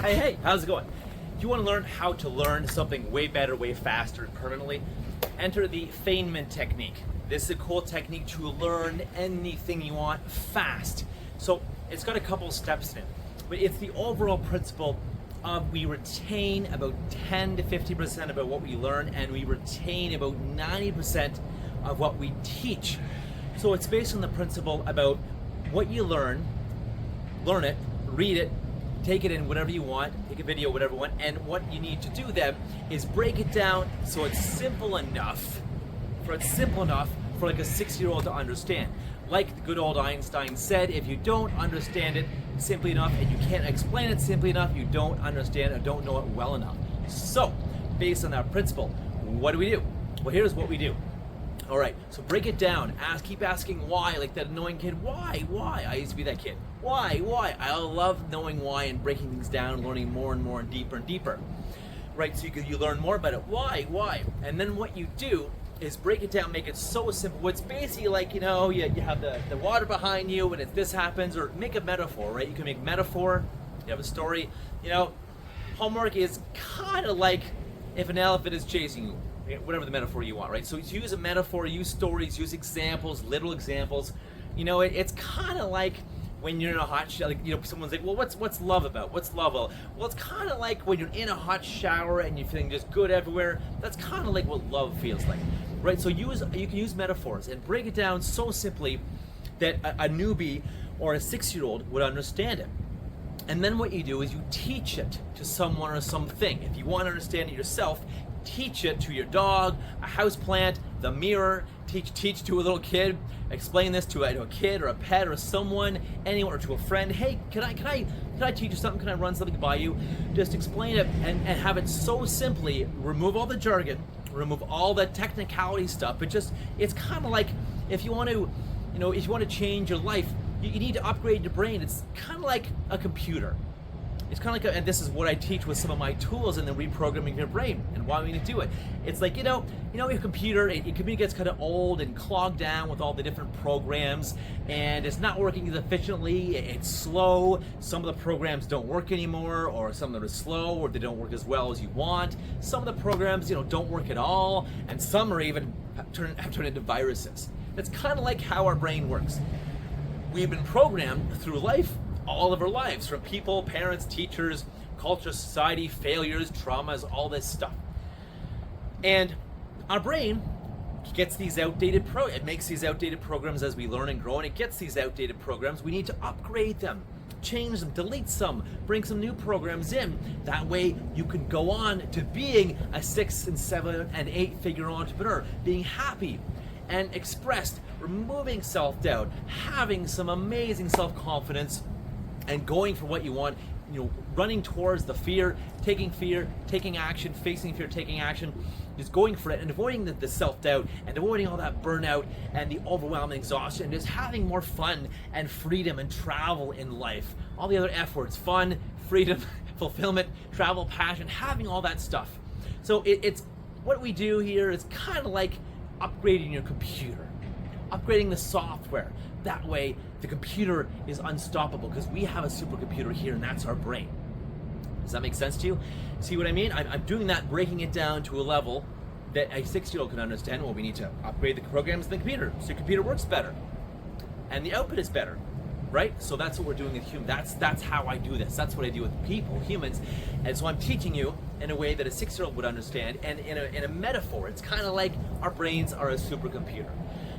Hey, how's it going? Do you want to learn how to learn something way better, way faster, permanently? Enter the Feynman technique. This is a cool technique to learn anything you want fast. So it's got a couple steps in it, but it's the overall principle of we retain about 10 to 50% about what we learn, and we retain about 90% of what we teach. So it's based on the principle about what you learn it, read it, take it in whatever you want, take a video, whatever you want, and what you need to do then is break it down so it's simple enough for like a 6-year-old to understand. Like the good old Einstein said, if you don't understand it simply enough and you can't explain it simply enough, you don't understand or don't know it well enough. So, based on that principle, what do we do? Well, here's what we do. All right, so break it down. Keep asking why, like that annoying kid. Why? I used to be that kid. Why? I love knowing why and breaking things down, learning more and more and deeper. Right, so you learn more about it. Why? And then what you do is break it down, make it so simple. It's basically like, you have the water behind you and if this happens, or make a metaphor, right? You can make metaphor, you have a story. Homework is kind of like if an elephant is chasing you. Whatever the metaphor you want, right? So use a metaphor, use stories, use examples, little examples. It's kind of like when you're in a hot shower, someone's like, well, what's love about? What's love about? Well, it's kind of like when you're in a hot shower and you're feeling just good everywhere. That's kind of like what love feels like, right? So you can use metaphors and break it down so simply that a newbie or a 6-year-old would understand it. And then what you do is you teach it to someone or something. If you want to understand it yourself, teach it to your dog, a houseplant, the mirror. Teach to a little kid. Explain this to a kid or a pet or someone, anyone, or to a friend. Hey, can I teach you something? Can I run something by you? Just explain it and have it so simply. Remove all the jargon, remove all the technicality stuff. But it's kind of like if you want to change your life, you need to upgrade your brain. It's kind of like a computer. It's kind of like, and this is what I teach with some of my tools in the reprogramming your brain and why we need to do it. It's like, your computer, your computer gets kind of old and clogged down with all the different programs, and it's not working as efficiently, it's slow. Some of the programs don't work anymore, or some of them are slow, or they don't work as well as you want. Some of the programs, don't work at all, and some are even have turned into viruses. It's kind of like how our brain works. We've been programmed through life, all of our lives, from people, parents, teachers, culture, society, failures, traumas, all this stuff. And our brain gets these it makes these outdated programs as we learn and grow, and it gets these outdated programs. We need to upgrade them, change them, delete some, bring some new programs in. That way you can go on to being a 6 and 7 and 8-figure entrepreneur, being happy and expressed, removing self-doubt, having some amazing self-confidence, and going for what you want, running towards the fear, taking action, facing fear, taking action, just going for it and avoiding the self-doubt and avoiding all that burnout and the overwhelming exhaustion, just having more fun and freedom and travel in life. All the other F words, fun, freedom, fulfillment, travel, passion, having all that stuff. So it's what we do here is kind of like upgrading your computer, upgrading the software. That way, the computer is unstoppable because we have a supercomputer here, and that's our brain. Does that make sense to you? See what I mean? I'm doing that, breaking it down to a level that a 6-year-old can understand. Well, we need to upgrade the programs in the computer so the computer works better, and the output is better, right? So that's what we're doing with humans. That's how I do this. That's what I do with people, humans. And so I'm teaching you in a way that a 6-year-old would understand, and in a metaphor. It's kind of like our brains are a supercomputer.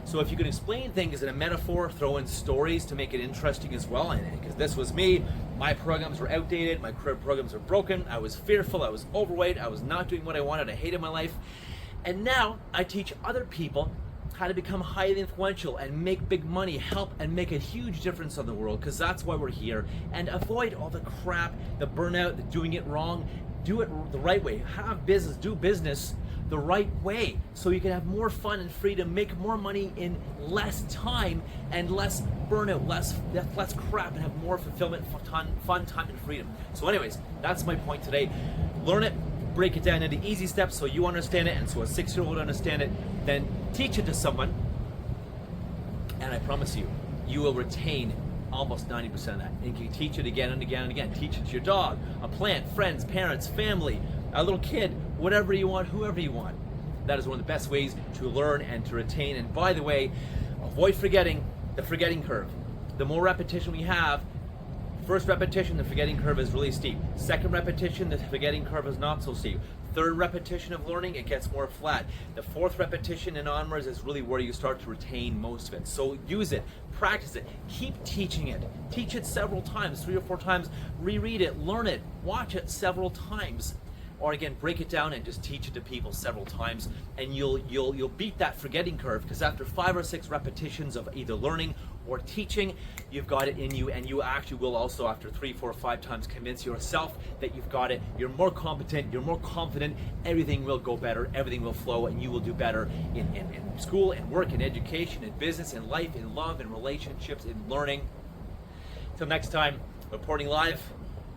So if you can explain things in a metaphor, throw in stories to make it interesting as well, and because this was me, my programs were outdated, my career programs were broken, I was fearful, I was overweight, I was not doing what I wanted, I hated my life, and now I teach other people how to become highly influential and make big money, help and make a huge difference in the world, because that's why we're here, and avoid all the crap, the burnout, the doing it wrong. Do it the right way. Have business, do business the right way, so you can have more fun and freedom, make more money in less time and less burnout, less crap, and have more fulfillment, fun time, and freedom. So anyways, that's my point today. Learn it, break it down into easy steps so you understand it and so a 6-year-old will understand it, then teach it to someone, and I promise you, you will retain almost 90% of that. And you can teach it again and again and again. Teach it to your dog, a plant, friends, parents, family, a little kid, whatever you want, whoever you want. That is one of the best ways to learn and to retain. And by the way, avoid forgetting the forgetting curve. The more repetition we have, first repetition, the forgetting curve is really steep. Second repetition, the forgetting curve is not so steep. Third repetition of learning, it gets more flat. The fourth repetition and onwards is really where you start to retain most of it. So use it, practice it, keep teaching it. Teach it several times, 3 or 4 times. Reread it, learn it, watch it several times. Or again, break it down and just teach it to people several times, and you'll beat that forgetting curve, because after 5 or 6 repetitions of either learning or teaching, you've got it in you, and you actually will also, after 3, 4, 5 times, convince yourself that you've got it. You're more competent, you're more confident, everything will go better, everything will flow, and you will do better in school, in work, in education, in business, in life, in love, in relationships, in learning. Till next time, reporting live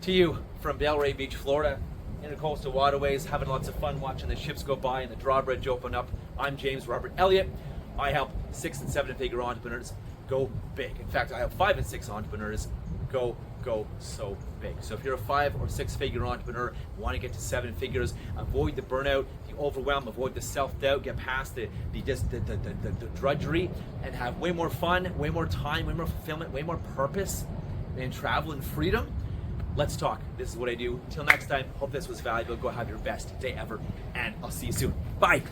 to you from Delray Beach, Florida. Intercoastal waterways, having lots of fun watching the ships go by and the drawbridge open up. I'm James Robert Elliott. I help 6- and 7-figure entrepreneurs go big. In fact, I help 5- and 6 entrepreneurs go so big. So if you're a 5- or 6-figure entrepreneur, want to get to 7 figures, avoid the burnout, the overwhelm, avoid the self-doubt, get past the drudgery, and have way more fun, way more time, way more fulfillment, way more purpose in travel and freedom. Let's talk. This is what I do. Until next time, hope this was valuable. Go have your best day ever, and I'll see you soon. Bye.